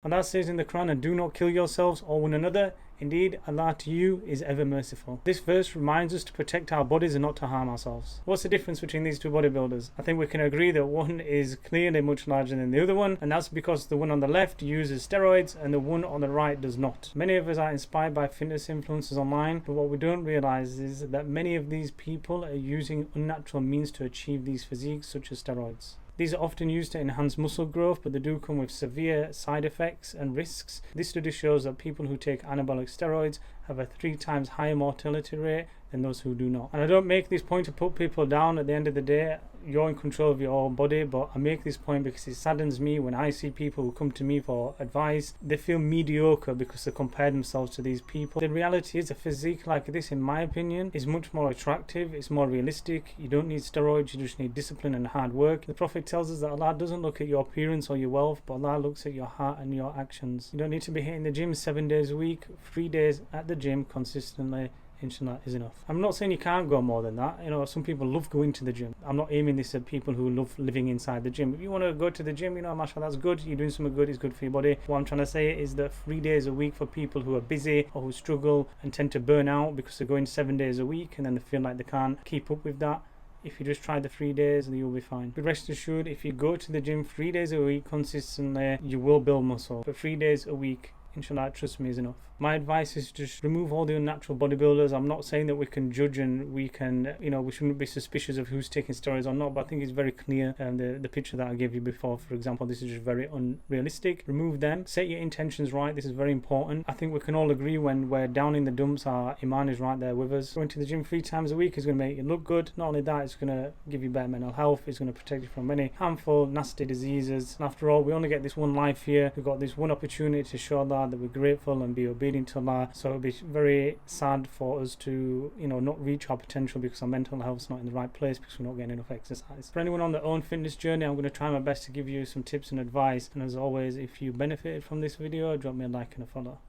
Allah says in the Quran, and do not kill yourselves or one another. Indeed, Allah to you is ever merciful. This verse reminds us to protect our bodies and not to harm ourselves. What's the difference between these two bodybuilders? I think we can agree that one is clearly much larger than the other one, and that's because the one on the left uses steroids and the one on the right does not. Many of us are inspired by fitness influencers online, but what we don't realize is that many of these people are using unnatural means to achieve these physiques, such as steroids. These are often used to enhance muscle growth, but they do come with severe side effects and risks. This study shows that people who take anabolic steroids have a 3 times higher mortality rate than those who do not. And I don't make this point to put people down. At the end of the day, you're in control of your own body, but I make this point because it saddens me when I see people who come to me for advice. They feel mediocre because they compare themselves to these people. The reality is a physique like this, in my opinion, is much more attractive. It's more realistic. You don't need steroids, you just need discipline and hard work. The Prophet tells us that Allah doesn't look at your appearance or your wealth, but Allah looks at your heart and your actions. You don't need to be hitting the gym 7 days a week. 3 days at the gym consistently, inshallah, is enough. I'm not saying you can't go more than that. You know, some people love going to the gym. I'm not aiming this at people who love living inside the gym. If you want to go to the gym, you know, mashallah, that's good. You're doing something good, it's good for your body. What I'm trying to say is that 3 days a week for people who are busy or who struggle and tend to burn out because they're going 7 days a week and then they feel like they can't keep up with that. If you just try the 3 days, then you'll be fine. But rest assured, if you go to the gym 3 days a week consistently, you will build muscle. But 3 days a week, inshallah, trust me, is enough. My advice is just remove all the unnatural bodybuilders. I'm not saying that we can judge and we can, you know, we shouldn't be suspicious of who's taking steroids or not, but I think it's very clear. The picture that I gave you before, for example, this is just very unrealistic. Remove them. Set your intentions right. This is very important. I think we can all agree when we're down in the dumps, our iman is right there with us. Going to the gym 3 times a week is going to make you look good. Not only that, it's going to give you better mental health. It's going to protect you from many harmful, nasty diseases. And after all, we only get this one life here. We've got this one opportunity to show Allah that we're grateful and be obedient to Allah. So it'll be very sad for us to, you know, not reach our potential because our mental health's not in the right place because we're not getting enough exercise. For anyone on their own fitness journey, I'm going to try my best to give you some tips and advice. And as always, if you benefited from this video, drop me a like and a follow.